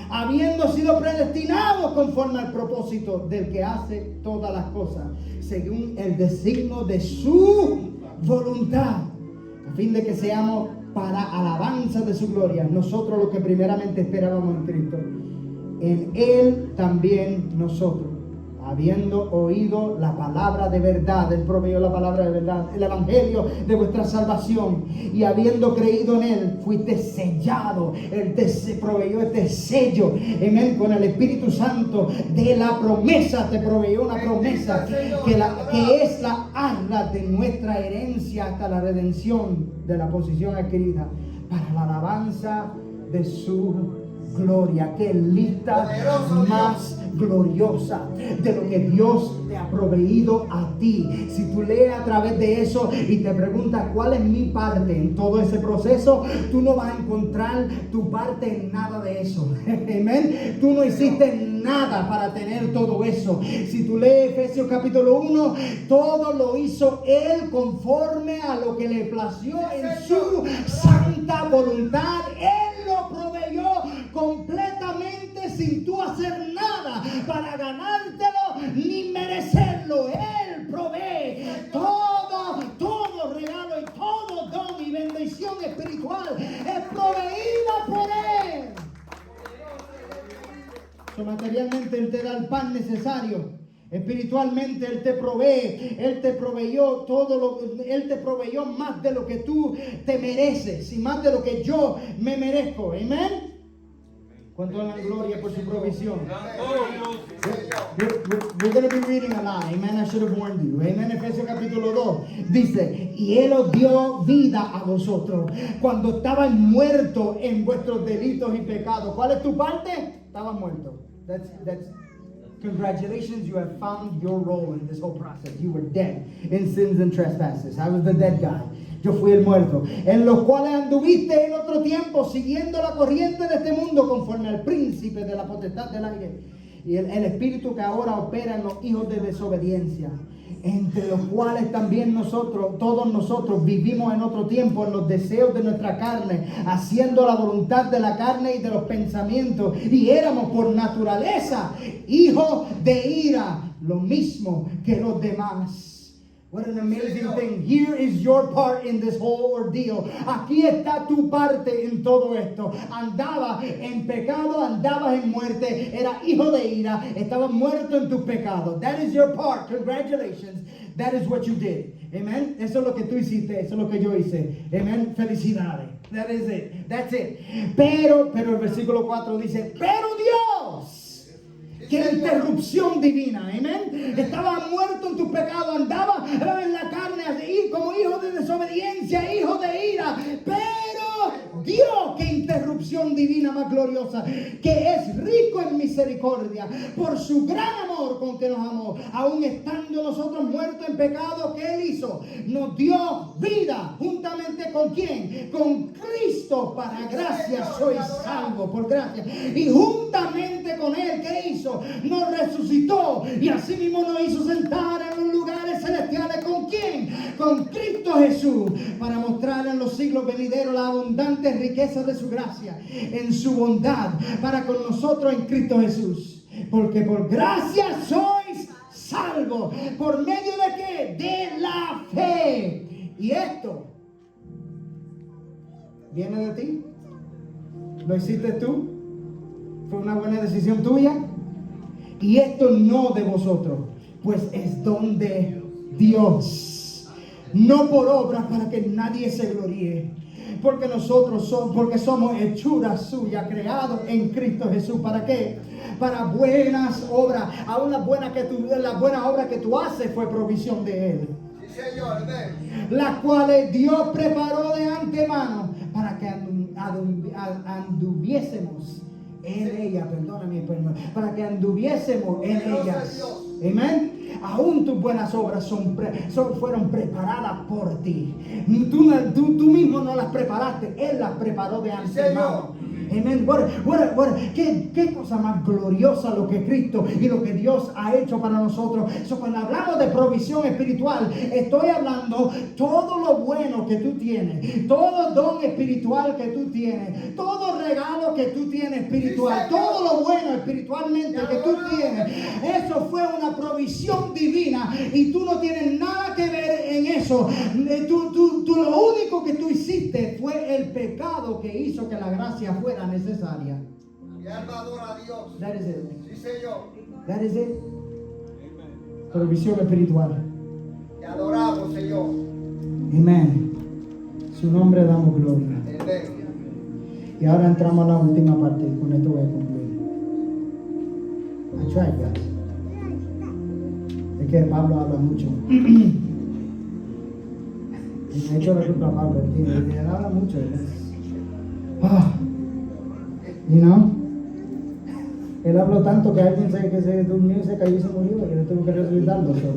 habiendo sido predestinados conforme al propósito del que hace todas las cosas, según el designio de su voluntad, a fin de que seamos para alabanza de su gloria, nosotros los que primeramente esperábamos en Cristo. En Él también nosotros, habiendo oído la palabra de verdad, Él proveyó la palabra de verdad, el evangelio de vuestra salvación, y habiendo creído en Él, fuiste sellado. Él te proveyó este sello, amén, con el Espíritu Santo de la promesa. Te proveyó una promesa que es la arra de nuestra herencia hasta la redención de la posición adquirida, para la alabanza de su gloria. Qué lista más gloriosa de lo que Dios te ha proveído a ti. Si tú lees a través de eso y te preguntas cuál es mi parte en todo ese proceso, tú no vas a encontrar tu parte en nada de eso. Amén. Tú no hiciste nada para tener todo eso. Si tú lees Efesios capítulo 1, todo lo hizo Él conforme a lo que le plació en su santa voluntad. Él lo proveyó completamente sin tú hacer nada para ganártelo ni merecerlo. Él provee todo regalo y todo don y bendición espiritual es proveída por Él. So, materialmente Él te da el pan necesario. Espiritualmente Él te provee. Él te proveyó Él te proveyó más de lo que tú te mereces y más de lo que yo me merezco. Amén. ¿Cuánto dan gloria por su provisión? We're going to be reading a lot. Amen. I should have warned you. Amen. Efesios capítulo 2 dice: y Él os dio vida a vosotros cuando estaban muertos en vuestros delitos y pecados. ¿Cuál es tu parte? Estabas muerto. That's congratulations, you have found your role in this whole process. You were dead in sins and trespasses. I was the dead guy. Yo fui el muerto, en los cuales anduviste en otro tiempo, siguiendo la corriente de este mundo, conforme al príncipe de la potestad del aire, y el espíritu que ahora opera en los hijos de desobediencia, entre los cuales también todos nosotros vivimos en otro tiempo en los deseos de nuestra carne, haciendo la voluntad de la carne y de los pensamientos, y éramos por naturaleza hijos de ira, lo mismo que los demás. What an amazing thing. Here is your part in this whole ordeal. Aquí está tu parte en todo esto. Andabas en pecado, andabas en muerte, era hijo de ira, estabas muerto en tus pecados. That is your part. Congratulations. That is what you did. Amen. Eso es lo que tú hiciste, eso es lo que yo hice. Amen. Felicidades. That is it. That's it. Pero el versículo 4 dice: pero Dios, que la interrupción divina, amén. Estaba muerto en tu pecado, andaba en la carne como hijo de desobediencia, hijo de ira. Pero Dios, que interrupción divina más gloriosa, que es rico en misericordia, por su gran amor con que nos amó, aun estando nosotros muertos en pecado, que Él hizo, nos dio vida, juntamente con ¿quién? Con Cristo. Para gracia sois salvos, por gracia. Y juntamente con Él, ¿qué hizo? Nos resucitó y asimismo nos hizo sentar en los lugares celestiales. ¿Con quién? Con Cristo Jesús, para mostrar en los siglos venideros la abundante riqueza de su gracia en su bondad para con nosotros en Cristo Jesús. Porque por gracia sois salvos. ¿Por medio de qué? De la fe. Y esto viene de ti. ¿Lo hiciste tú? ¿Fue una buena decisión tuya? Y esto no de vosotros, pues es don de Dios. no por obras para que nadie se gloríe. Porque porque somos hechura suya, creados en Cristo Jesús. ¿Para qué? Para buenas obras. Aún la buena obra que tú haces fue provisión de Él. Sí, Señor. Amén. Las cuales Dios preparó de antemano para que anduviésemos en ella. Perdona mi español. Para que anduviésemos en ellas. Amén. Aún tus buenas obras fueron preparadas por ti. Tú mismo no las preparaste, Él las preparó de antemano. Amén. ¿Qué cosa más gloriosa lo que Cristo y lo que Dios ha hecho para nosotros? Cuando hablamos de provisión espiritual, estoy hablando todo lo bueno que tú tienes, todo don espiritual que tú tienes, todo regalo que tú tienes espiritual, todo lo bueno espiritualmente que tú tienes. Eso fue una provisión divina y tú no tienes nada que ver en eso. Tú lo único que tú hiciste fue el pecado que hizo que la gracia fuera necesaria. Mi alma adora a Dios. That is it. Sí, Señor. That is it. Provisión espiritual. Te adoramos, Señor. Amén. Su nombre damos gloria. Amén. Y ahora entramos a la última parte. Con esto voy a concluir. I tried, guys. Es que Pablo habla mucho. Y me he hecho la culpa a Pablo, ¿entiendes? Él habla mucho. You know? Él habló tanto que alguien se durmió y se cayó y se murió y le tuvo que resucitarlo. So,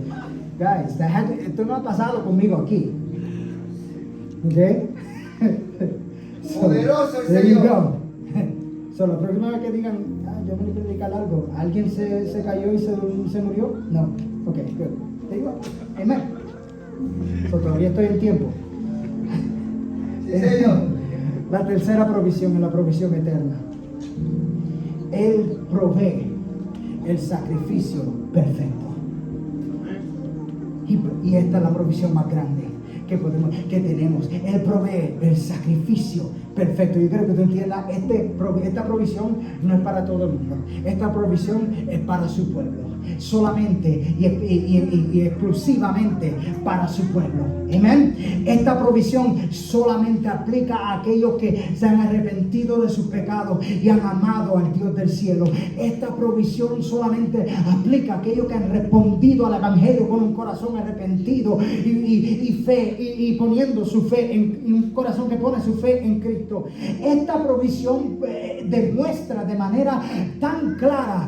guys, esto no ha pasado conmigo aquí. ¿Ok? Poderoso el there you Señor. go. So, la próxima vez que digan, yo me voy a predicar algo, ¿alguien se cayó y se murió? No. Ok, good. There you go. Amen. So, todavía estoy en tiempo. Sí, Señor. La tercera provisión es la provisión eterna. Él provee el sacrificio perfecto. Y esta es la provisión más grande que tenemos. Él provee el sacrificio perfecto. Yo creo que tú entiendas, esta provisión no es para todo el mundo. Esta provisión es para su pueblo. Solamente y exclusivamente para su pueblo. Amén. Esta provisión solamente aplica a aquellos que se han arrepentido de sus pecados y han amado al Dios del cielo. Esta provisión solamente aplica a aquellos que han respondido al evangelio con un corazón arrepentido y fe y poniendo su fe en un corazón que pone su fe en Cristo. Esta provisión demuestra de manera tan clara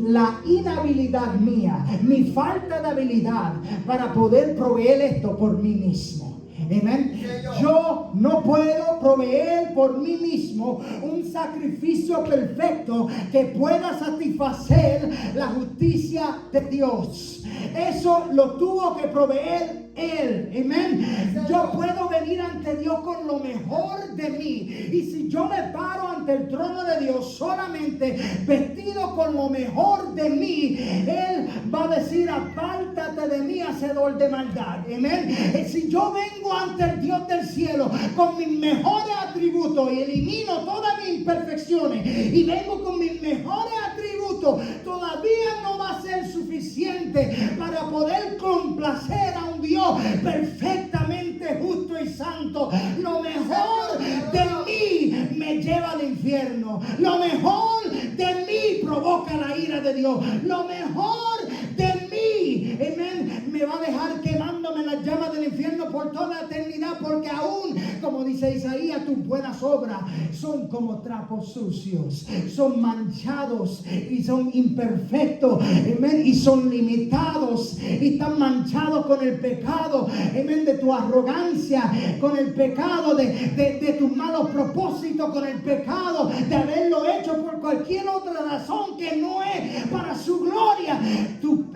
la inhabilidad mía, mi falta de habilidad para poder proveer esto por mí mismo. Amén. Yo no puedo proveer por mí mismo un sacrificio perfecto que pueda satisfacer la justicia de Dios. Eso lo tuvo que proveer Él. Amén. Yo puedo venir ante Dios con lo mejor de mí. Y si yo me paro ante el trono de Dios solamente vestido con lo mejor de mí, Él va a decir: apártate de mí, hacedor de maldad. Amén. Si yo vengo ante el Dios del cielo con mis mejores atributos y elimino todas mis imperfecciones y vengo con mis mejores atributos, todavía no va a ser suficiente para poder complacer a un Dios perfectamente justo y santo. Lo mejor de mí me lleva al infierno. Lo mejor de mí provoca la ira de Dios. Lo mejor de mí, amén, me va a dejar quemándome en las llamas del infierno por toda la eternidad, porque aún, como dice Isaías, tus buenas obras son como trapos sucios, son manchados y son imperfectos, amén, y son limitados y están manchados con el pecado, amén, de tu arrogancia, con el pecado de tus malos propósitos, con el pecado de haberlo hecho por cualquier otra razón que no es para su gloria.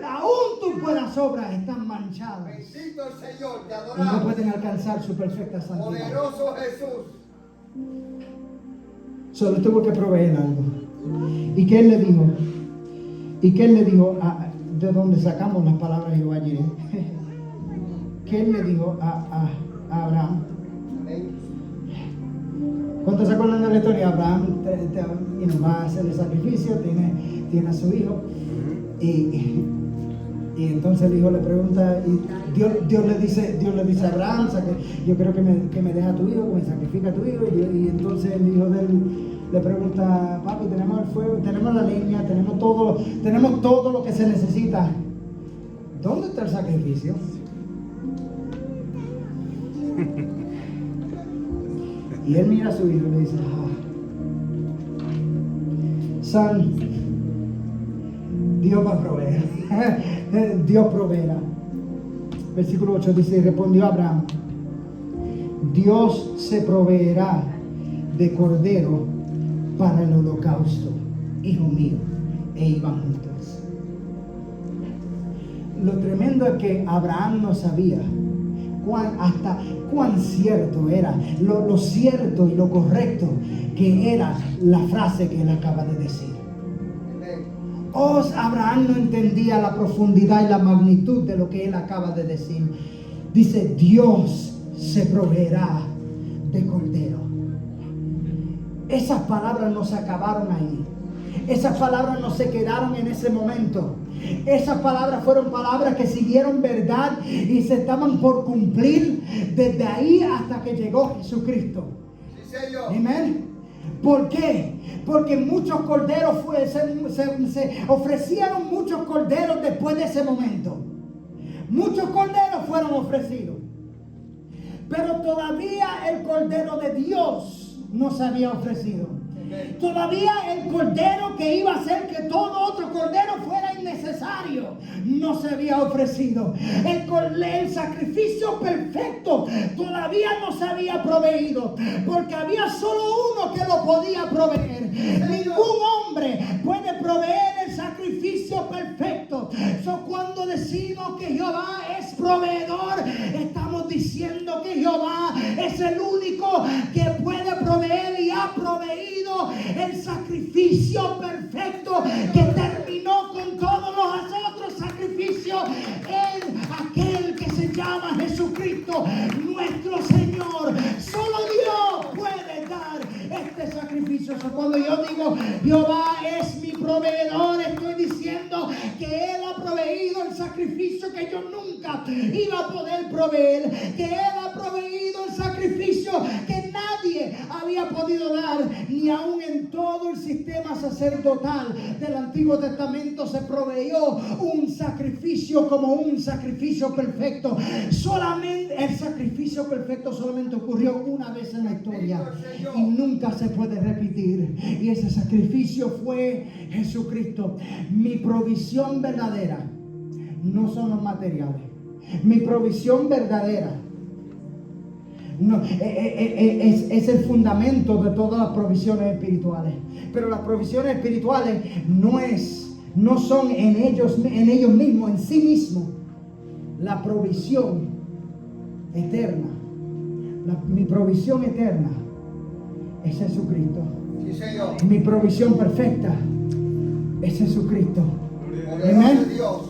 Aún tus buenas obras están manchadas. Bendito el Señor, te Y no adoramos. pueden alcanzar su perfecta santidad. Poderoso Jesús. Solo tuvo que proveer algo. ¿Y qué él le dijo? ¿De dónde sacamos las palabras de Jehová Jireh? ¿Qué él le dijo a Abraham? ¿Cuántos se acuerdan de la historia? Abraham va a hacer el sacrificio, tiene a su hijo y Y entonces el hijo le pregunta, y Dios le dice a Abraham, yo creo que me deja tu hijo, que me sacrifica a tu hijo. Y entonces el hijo de él le pregunta, papi, tenemos el fuego, tenemos la leña, tenemos todo lo que se necesita. ¿Dónde está el sacrificio? Y él mira a su hijo y le dice, son, Dios va a proveer. Dios proveerá. Versículo 8 dice, respondió Abraham, Dios se proveerá de cordero para el holocausto, hijo mío. E iban juntos. Lo tremendo es que Abraham no sabía cuán cierto era, lo cierto y lo correcto que era la frase que él acaba de decir. Abraham no entendía la profundidad y la magnitud de lo que él acaba de decir. Dice, Dios se proveerá de cordero. Esas palabras no se acabaron ahí. Esas palabras no se quedaron en ese momento. Esas palabras fueron palabras que siguieron verdad y se estaban por cumplir desde ahí hasta que llegó Jesucristo. Sí, Señor. Amén. ¿Por qué? Porque muchos corderos se ofrecieron muchos corderos después de ese momento. Muchos corderos fueron ofrecidos. Pero todavía el cordero de Dios no se había ofrecido. Todavía el cordero que iba a hacer que todo otro cordero fuera innecesario no se había ofrecido. El sacrificio perfecto todavía no se había proveído, porque había solo uno que lo podía proveer. Ningún hombre puede proveer el sacrificio perfecto. Cuando decimos que Jehová es proveedor, estamos diciendo que Jehová es el único que puede proveer y ha proveído el sacrificio perfecto que terminó con todos los otros sacrificios en aquel que se llama Jesucristo, nuestro Señor. Solo Dios puede dar este sacrificio. Cuando yo digo Jehová es mi proveedor, estoy diciendo que Él ha proveído el sacrificio que yo nunca iba a poder proveer, que Él ha proveído el sacrificio que nadie había podido dar, ni aún en todo el sistema sacerdotal del Antiguo Testamento se proveyó un sacrificio como un sacrificio perfecto. Solamente el sacrificio perfecto solamente ocurrió una vez en la historia y nunca se puede repetir, y ese sacrificio fue Jesucristo. Mi provisión verdadera no son los materiales. Mi provisión verdadera es el fundamento de todas las provisiones espirituales. Pero las provisiones espirituales no son en ellos mismos, en sí mismos. La provisión eterna, mi provisión eterna es Jesucristo. Sí, Señor. Mi provisión perfecta es Jesucristo. Amén. Dios.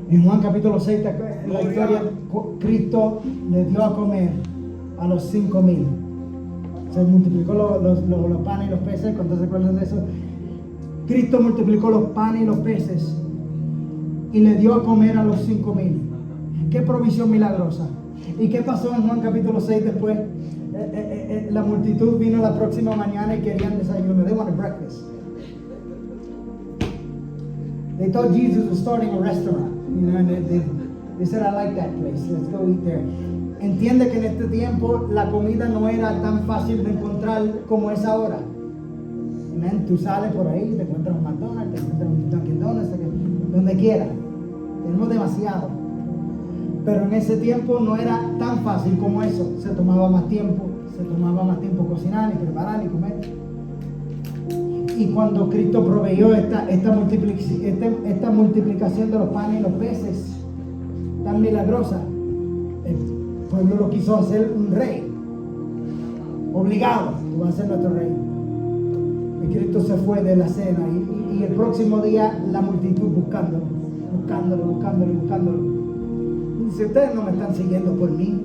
En Juan capítulo 6, la historia, Cristo le dio a comer a los 5,000. Se multiplicó los panes y los peces. ¿Cuántos se acuerdan de eso? Cristo multiplicó los panes y los peces y le dio a comer a los 5,000. Qué provisión milagrosa. ¿Y qué pasó en Juan capítulo 6 después? La multitud vino la próxima mañana y querían desayuno. They wanted breakfast. They thought Jesus was starting a restaurant. You know, and they said, I like that place. Let's go eat there. Entiende que en este tiempo la comida no era tan fácil de encontrar como es ahora. Amen. Tú sales por ahí, te encuentras un McDonald's, te encuentras un Dunkin' Donuts, donde quiera. Tenemos demasiado. Pero en ese tiempo no era tan fácil como eso. Se tomaba más tiempo cocinar y preparar y comer. Y cuando Cristo proveyó esta multiplicación de los panes y los peces tan milagrosa, el pueblo lo quiso hacer un rey. Obligado, tú vas a ser nuestro rey. Y Cristo se fue de la cena y el próximo día la multitud buscándolo. Si ustedes no me están siguiendo por mí,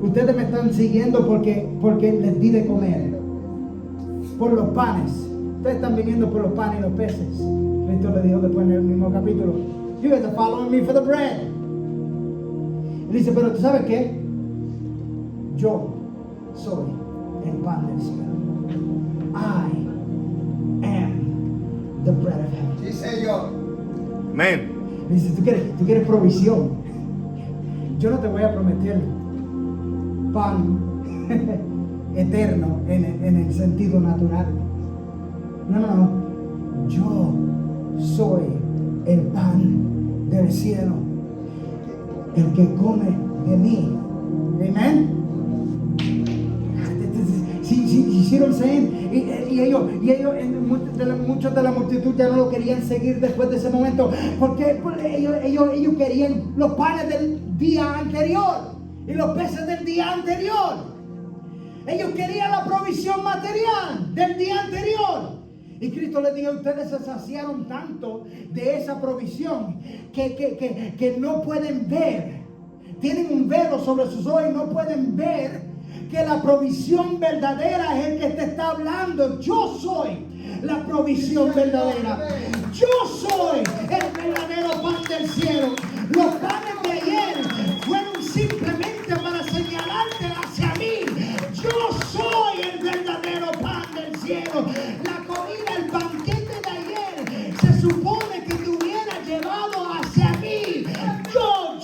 ustedes me están siguiendo porque les di de comer, por los panes. Ustedes están viniendo por los panes y los peces. Cristo le dijo después en el mismo capítulo, You guys are following me for the bread. Y dice, pero ¿tú sabes qué? Yo soy el pan del cielo. I am the bread of heaven. Sí, Señor. Amén. Dice, ¿tú quieres provisión? Yo no te voy a prometer pan eterno en el sentido natural. No. Yo soy el pan del cielo. El que come de mí. Amen. You see what I'm saying? Y ellos muchos de la multitud ya no lo querían seguir después de ese momento, porque ellos querían los panes del día anterior y los peces del día anterior. Ellos querían la provisión material del día anterior. Y Cristo les dijo, ustedes se saciaron tanto de esa provisión que no pueden ver. Tienen un velo sobre sus ojos y no pueden ver que la provisión verdadera es el que te está hablando. Yo soy la provisión verdadera. Yo soy el verdadero pan del cielo. Los panes de ayer fueron simplemente para señalarte hacia mí. Yo soy el verdadero pan del cielo. La comida, el banquete de ayer se supone que te hubiera llevado hacia mí. Yo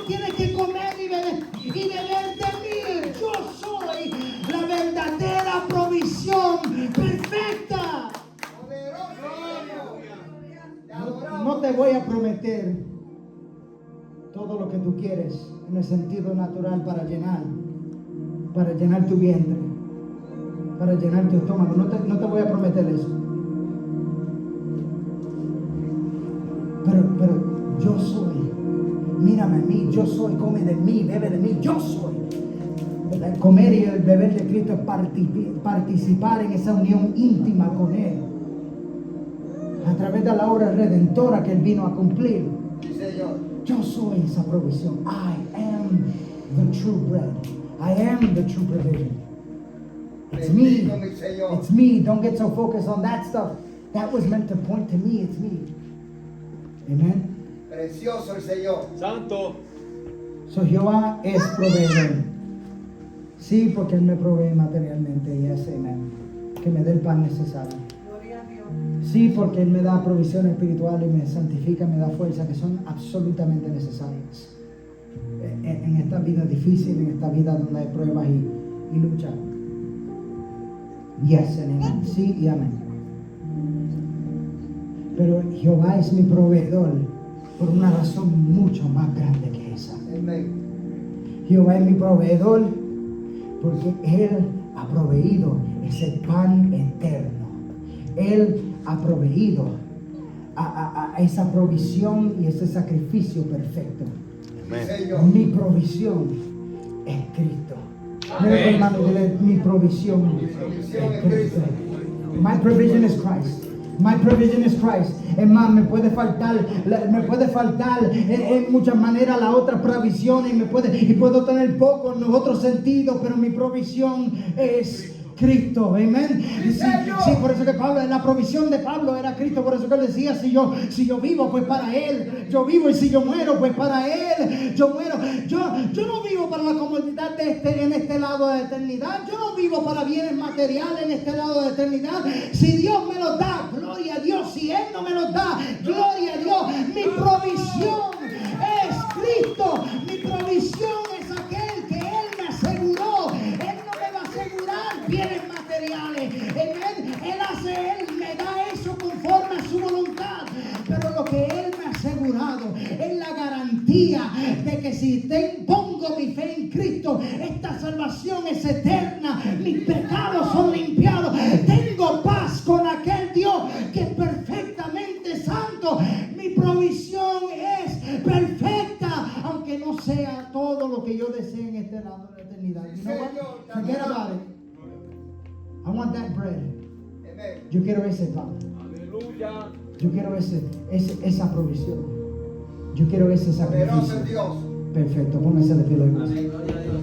tienes que comer y beber de mí. Yo soy la verdadera provisión perfecta. No te voy a prometer todo lo que tú quieres en el sentido natural para llenar tu vientre, para llenar tu estómago. No te voy a prometer eso. Pero yo soy. Mírame a mí, yo soy. Come de mí, bebe de mí, yo soy. El comer y el beber de Cristo es participar en esa unión íntima con Él, a través de la obra redentora que Él vino a cumplir. Sí, Señor. Yo soy esa provisión. I am the true bread. I am the true provision. It's me. Bendito mi Señor. It's me. Don't get so focused on that stuff. That was meant to point to me. It's me. Amen. Precioso el Señor. Santo. So Jehová es proveedor. Sí, porque Él me provee materialmente. Yes, amen. Que me dé el pan necesario. Sí, porque Él me da provisión espiritual y me santifica, me da fuerza, que son absolutamente necesarias en esta vida difícil, en esta vida donde hay pruebas y lucha. Yes, amen. Sí y amén. Pero Jehová es mi proveedor por una razón mucho más grande que esa. Amén. Jehová es mi proveedor porque Él ha proveído ese pan eterno. Él ha proveído a esa provisión y ese sacrificio perfecto. Amén. Señor. Mi provisión es Cristo. Mira, hermano, dile, mi provisión es Cristo. My provision is Christ. My provision is Christ. Es más, me puede faltar en muchas maneras la otra provisión y puedo tener poco en los otros sentidos, pero mi provisión es Cristo, amén. Sí, por eso que Pablo, la provisión de Pablo era Cristo. Por eso que él decía, si yo vivo, pues para Él. Yo vivo, y si yo muero, pues para Él. Yo muero. Yo no vivo para la comodidad en este lado de la eternidad. Yo no vivo para bienes materiales en este lado de la eternidad. Si Dios me los da, gloria a Dios. Si Él no me los da, gloria a Dios. Mi provisión es Cristo. Mi provisión es aquel que Él me aseguró. Él no me va a asegurar bienes materiales. Él me da eso conforme a su voluntad. Pero lo que Él me ha asegurado es la garantía de que si pongo mi fe en Cristo, esta salvación es eterna. Mis pecados son limpiados. Tengo paz con aquel Dios que es perfectamente santo. Mi provisión es perfecta, aunque no sea todo lo que yo desee en este lado de la eternidad. You know what? Forget about it. I want that bread. Amén. Yo quiero ese pan. Aleluya. Yo quiero esa provisión. Yo quiero ese Poderoso sacrificio. es Dios. Perfecto, póngase de pie. Amén. Gloria a Dios.